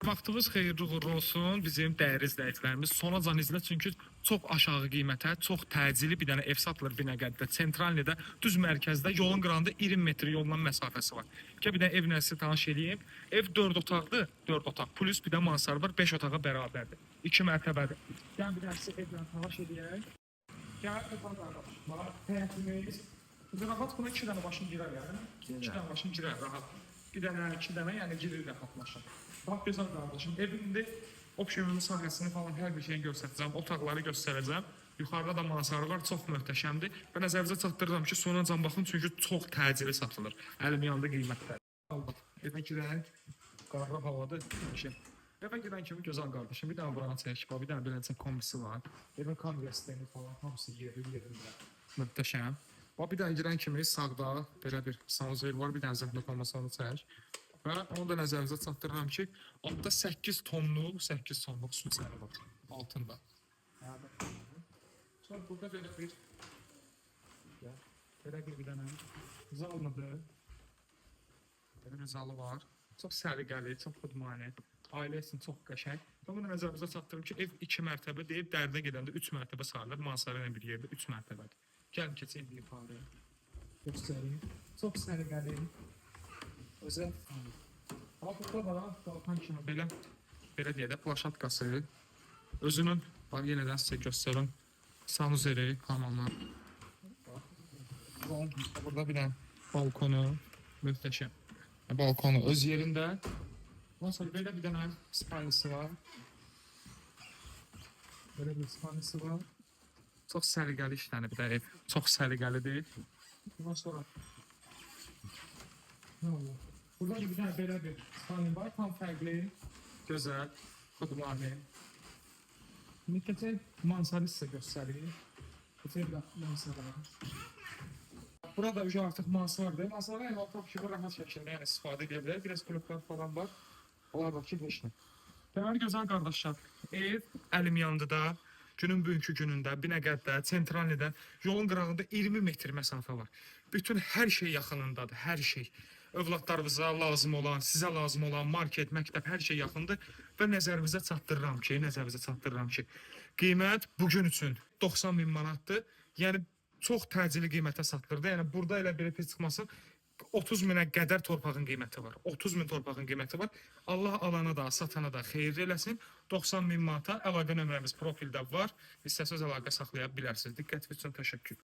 Vaxtınız xeyirli uğurlu olsun bizim dəyərli izləyicilərimiz. Sonacan izlə çünki çox aşağı qiymətə, çox təcili bir dənə ev satılır Binəqədidə, Sentralnidə, düz mərkəzdə, yolun qırağında 20 metr yolla məsafəsi var. Gəl bir dənə ev nəzisi tanış eləyim. Ev 4 otaqdır, 4 otaq. Plus bir də mansar var, 5 otağa bərabərdir. 2 mərtəbədir. Gəl bir dənə sizə evdən tanış eləyək. Gəl bax, həyətimiz. Rahat buna 2 dənə başım girər yəni. 2 dənə başım girər rahat. Bir dənə, 2 dənə, yəni girir rahatlaşır. Bax gözəl qardaşım, evimdə opsiyon sahəsini falan hər bir şeyi göstərəcəm, otaqları göstərəcəm. Yuxarıda da mansarı var, çox möhtəşəmdir. Və nəzərinizə çatdırıram ki, sonracan baxın çünki çox təcili satılır. Əlim yanında qiymətlər. Evə girən qarlı havadır. Evə girən kimi gözəl qardaşım, bir dənə buranı çək, bir dənə beləcə kombisi var. Evin kamera sistemi falan hamısı yerində. Möhtəşəm. Bax bir dənə girən kimi sağda belə bir sanuzel var, bir dənə zəhmət olmasa onu çək. Və onu da nəzərinizə çatdırıram ki, altda 8 tonluq su içəri var altında. Sonra burada belə bir dənə zalmıdır. Belə bir zalı var. Çox səliqəli, çox xudmani. Ailə üçün çox qəşəng. Və bunu nəzərinizə çatdırıram ki, ev 2 mərtəbə deyib, dərdə gedəndə 3 mərtəbə sayılır. Mansarı ilə bir yerdə 3 mərtəbədir. Gəlin keçək bir yuxarıya. Göstəreyim. Çox səliqəli. Özəl. Amma burada da qalxan kimi belə deyək də plaşatkası. Özünün, bax yenədən sizə göstərim. Sanuzeri, hamamı. Burada bir dənə balkonu, möhtəşəm. Balkonu öz yerində. Ondan sonra belə bir dənə spalnisi var. Belə bir spalnisi var. Çox səliqəli işlənib də ev. Çox səliqəlidir. Ondan sonra burada bir dənə belə bir spalni var. Tam fərqli, gözəl, xudmani. İndi keçək mansarı sizə göstəreyim. Keçək də mansara. Burada artıq mansardır. Mansara yəni oturub ki, bu rahat şəkildə istifadə edə bilər. Biraz qruplar falan var. Onlar da ki, beşli. Deməli, gözəl qardaşlar, ev əlim yanında, günün bugünkü günündə, Binəqəddə, Sentralnidə, yolun qırağında 20 metr məsafə var. Bütün hər şey yaxınındadır, hər şey. Övladlarınıza lazım olan, sizə lazım olan market, məktəb, hər şey yaxındır. Və nəzərinizə çatdırıram ki, qiymət bugün üçün 90 min manatdır. Yəni, çox təcili qiymətə satılırdı. Yəni, burada elə bir çıxmasın. 30 minə qədər torpağın qiyməti var. 30 min torpağın qiyməti var. Allah alana da, satana da xeyirli eləsin. 90 min manata əlaqə nömrəmiz profildə var. İstəsəz əlaqə saxlaya bilərsiniz. Diqqətiniz üçün təşəkkür.